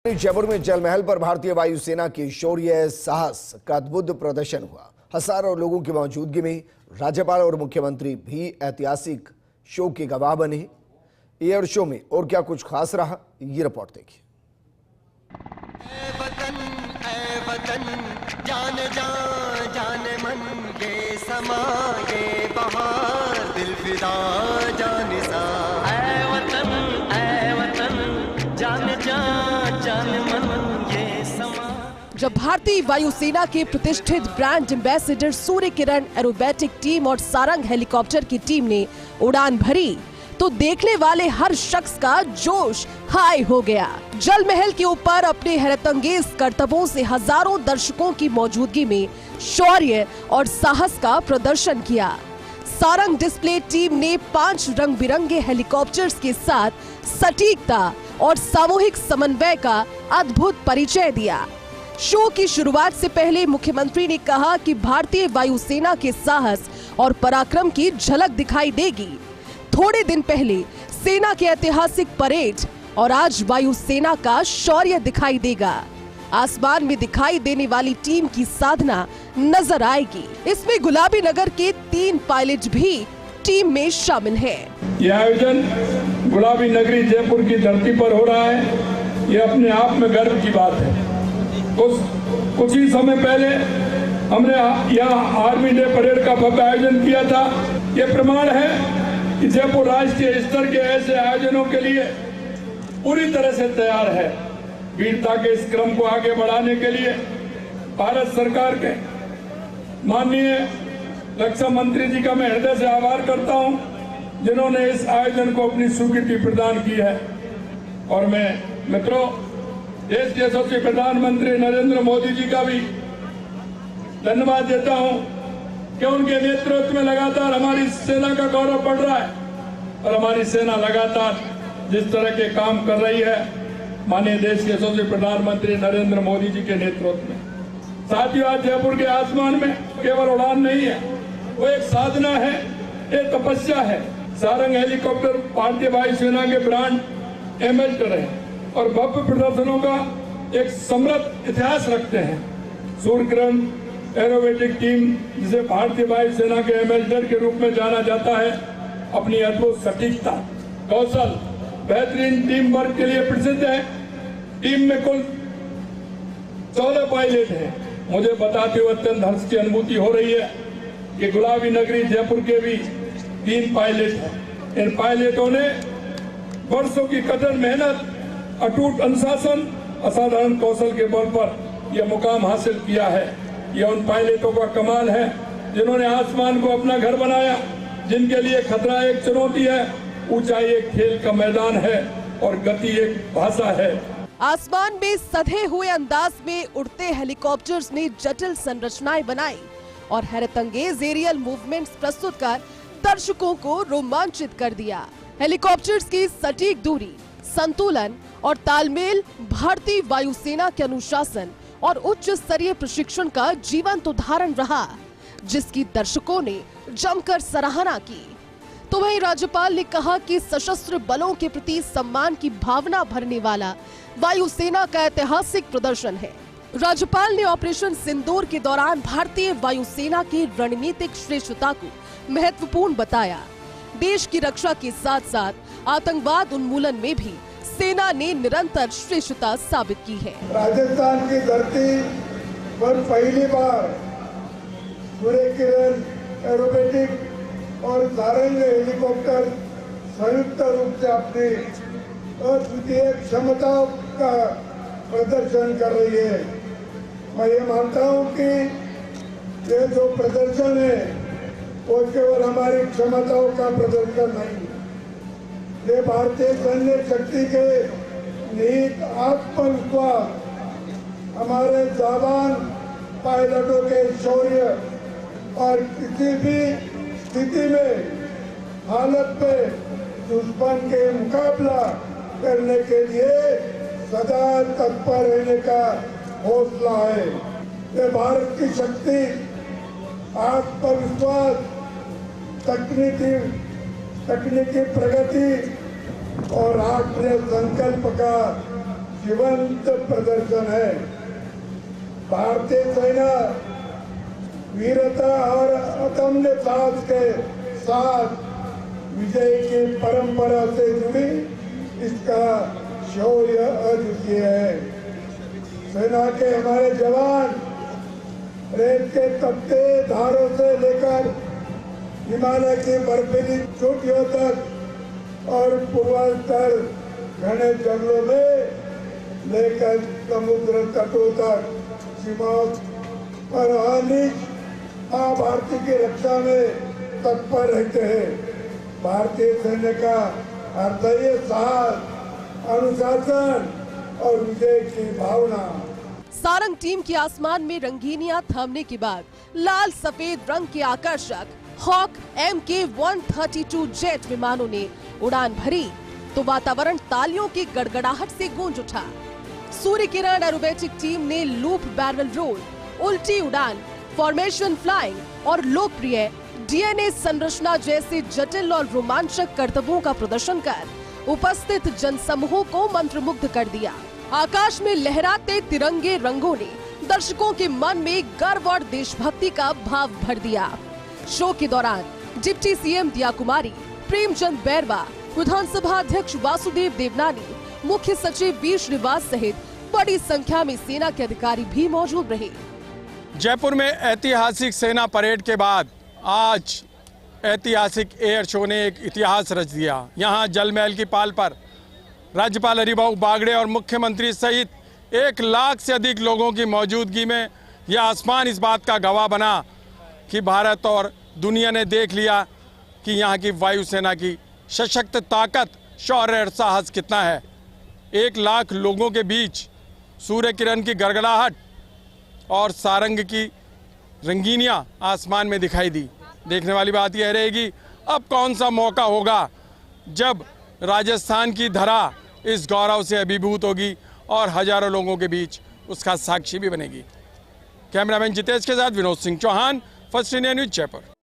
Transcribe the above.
जयपुर में जल महल पर भारतीय वायुसेना की शौर्य साहस का अद्भुत प्रदर्शन हुआ। हजारों लोगों की मौजूदगी में राज्यपाल और मुख्यमंत्री भी ऐतिहासिक शो के गवाह बने। एयर शो में और क्या कुछ खास रहा, ये रिपोर्ट देखिए। ऐ वतन, जान जान जान मन, ये समा ये बहार, दिल फिदा जान सा। ऐ वतन, जान जान जान मन, ये समा। जब भारतीय वायुसेना के प्रतिष्ठित brand ambassador Surya Kiran aerobatic team और सारंग हेलीकॉप्टर की टीम ने उड़ान भरी तो देखने वाले हर शख्स का जोश हाई हो गया। जल महल के ऊपर अपने हैरतअंगेज करतबों से हजारों दर्शकों की मौजूदगी में शौर्य और साहस का प्रदर्शन किया। सारंग डिस्प्ले टीम ने 5 रंग बिरंगे हेलीकॉप्टर्स के साथ सटीकता और सामूहिक समन्वय का अद्भुत परिचय दिया। शो की शुरुआत से पहले मुख्यमंत्री ने कहा कि भारतीय वायुसेना के साहस और पराक्रम की झलक दिखाई देगी। थोड़े दिन पहले सेना के ऐतिहासिक परेड और आज वायुसेना का शौर्य दिखाई देगा। आसमान में दिखाई देने वाली टीम की साधना नजर आएगी। इसमें गुलाबी नगर के 3 पायलट भी टीम में शामिल हैं। यह आयोजन गुलाबी नगरी जयपुर की धरती पर हो रहा है। यह अपने आप में गर्व की बात है। कुछ ही समय पहले हमने यहाँ आर्मी डे परेड का भव्य आयोजन किया था। यह प्रमाण है कि जयपुर राष्ट्रीय स्तर के ऐसे आयोजनों के लिए पूरी तरह से तैयार है। वीरता के इस क्रम को आगे बढ़ाने के लिए भारत सरकार के माननीय रक्षा मंत्री जी का मैं हृदय से आभार करता हूं, जिन्होंने इस आयोजन को अपनी स्वीकृति प्रदान की है। और मैं मित्रों, देश के यशस्वी प्रधानमंत्री नरेंद्र मोदी जी का भी धन्यवाद देता हूं कि उनके नेतृत्व में लगातार हमारी सेना का गौरव बढ़ रहा है और हमारी सेना लगातार जिस तरह के काम कर रही है माननीय देश के यशस्वी प्रधानमंत्री नरेंद्र मोदी जी के नेतृत्व में। साथियों, आज जयपुर के आसमान में केवल उड़ान नहीं है, वो एक साधना है, एक तपस्या है। सारंग हेलीकॉप्टर भारतीय वायुसेना के ब्रांड एम्बेसडर है और भव्य प्रदर्शनों का एक समृद्ध इतिहास रखते हैं। सूर्य किरण एरोबेटिक टीम, जिसे भारतीय वायुसेना के एम्बेसडर के रूप में जाना जाता है, अपनी अद्भुत सटीकता, कौशल, बेहतरीन टीम वर्क के लिए प्रसिद्ध है। टीम में कुल 14 पायलट हैं। मुझे बताते हुए अत्यंत हर्ष की अनुभूति हो रही है कि गुलाबी नगरी जयपुर के भी 3 पायलट हैं। इन पायलटों ने वर्षों की कठिन मेहनत, अटूट अनुशासन, असाधारण कौशल के बल पर यह मुकाम हासिल किया है। यह उन पायलटों का कमाल है जिन्होंने आसमान को अपना घर बनाया, जिनके लिए खतरा एक चुनौती है, ऊंचाई एक खेल का मैदान है और गति एक भाषा है। आसमान में सधे हुए अंदाज में उड़ते हेलीकॉप्टर्स ने जटिल संरचनाएं बनाई और हैरतअंगेज एरियल मूवमेंट्स प्रस्तुत कर दर्शकों को रोमांचित कर दिया। हेलीकॉप्टर्स की सटीक दूरी, संतुलन और तालमेल भारतीय वायुसेना के अनुशासन और उच्च स्तरीय प्रशिक्षण का जीवंत उदाहरण रहा, जिसकी दर्शकों ने जमकर सराहना की। तो वहीं राज्यपाल ने कहा कि सशस्त्र बलों के प्रति सम्मान की भावना भरने वाला वायुसेना का ऐतिहासिक प्रदर्शन है। राज्यपाल ने ऑपरेशन सिंदूर के दौरान भारतीय वायुसेना की रणनीतिक श्रेष्ठता को महत्वपूर्ण बताया। देश की रक्षा के साथ साथ आतंकवाद उन्मूलन में भी सेना ने निरंतर श्रेष्ठता साबित की है। राजस्थान की धरती पर पहली बार सूर्य किरण एरोबेटिक और सारंग हेलीकॉप्टर संयुक्त रूप से अपनी अद्वितीय क्षमताओं का प्रदर्शन कर रही है। मैं ये मानता हूँ कि ये जो प्रदर्शन है वो केवल हमारी क्षमताओं का प्रदर्शन नहीं, ये भारतीय सैन्य शक्ति के निहित आत्मविश्वास, हमारे जवान पायलटों के शौर्य और किसी भी स्थिति में, हालत में दुश्मन के मुकाबला करने के लिए सदा तत्पर रहने का हौसला है। ये भारत की शक्ति, आत्मविश्वास, तकनीकी प्रगति और आत्म संकल्प का जीवंत प्रदर्शन है। भारतीय सेना वीरता और अदम्य साहस के साथ विजय की परंपरा से जुड़ी इसका शौर्य अद्वितीय है। सेना के हमारे जवान रेत के तपते धारों से लेकर हिमालय की बर्फीली चोटियों तक और पूर्वांचल घने जंगलों में लेकर समुद्र तटों तक सीमाओं पर अनिच मां भारती की रक्षा में तत्पर रहते हैं। भारतीय सैन्य का हृदय साहस, अनुशासन और विजय की भावना। सारंग टीम के आसमान में रंगीनियां थमने के बाद लाल सफेद रंग के आकर्षक हॉक MK-132 जेट विमानों ने उड़ान भरी तो वातावरण तालियों की गड़गड़ाहट से गूंज उठा। सूर्य किरण एरोबेटिक टीम ने लूप बैरल रोल, उल्टी उड़ान, फॉर्मेशन फ्लाइंग और लोकप्रिय DNA संरचना जैसे जटिल और रोमांचक करतबों का प्रदर्शन कर उपस्थित जनसमूहों को मंत्रमुग्ध कर दिया। आकाश में लहराते तिरंगे रंगों ने दर्शकों के मन में गर्व और देशभक्ति का भाव भर दिया। शो के दौरान डिप्टी CM दिया कुमारी, प्रेमचंद बैरवा, विधानसभा अध्यक्ष वासुदेव देवनानी, मुख्य सचिव वीर श्रीवास सहित बड़ी संख्या में सेना के अधिकारी भी मौजूद रहे। जयपुर में ऐतिहासिक सेना परेड के बाद आज ऐतिहासिक एयर शो ने एक इतिहास रच दिया। यहाँ जल महल की पाल पर राज्यपाल हरिभाऊ बागड़े और मुख्यमंत्री सहित 1 लाख से अधिक लोगों की मौजूदगी में यह आसमान इस बात का गवाह बना कि भारत और दुनिया ने देख लिया कि यहाँ की वायुसेना की सशक्त ताकत, शौर्य और साहस कितना है। 1 लाख लोगों के बीच सूर्य किरण की गड़गड़ाहट और सारंग की रंगीनियाँ आसमान में दिखाई दी। देखने वाली बात यह रहेगी अब कौन सा मौका होगा जब राजस्थान की धरा इस गौरव से अभिभूत होगी और हजारों लोगों के बीच उसका साक्षी भी बनेगी। कैमरामैन जितेश के साथ Vinod Singh Chauhan, First India News, Jaipur.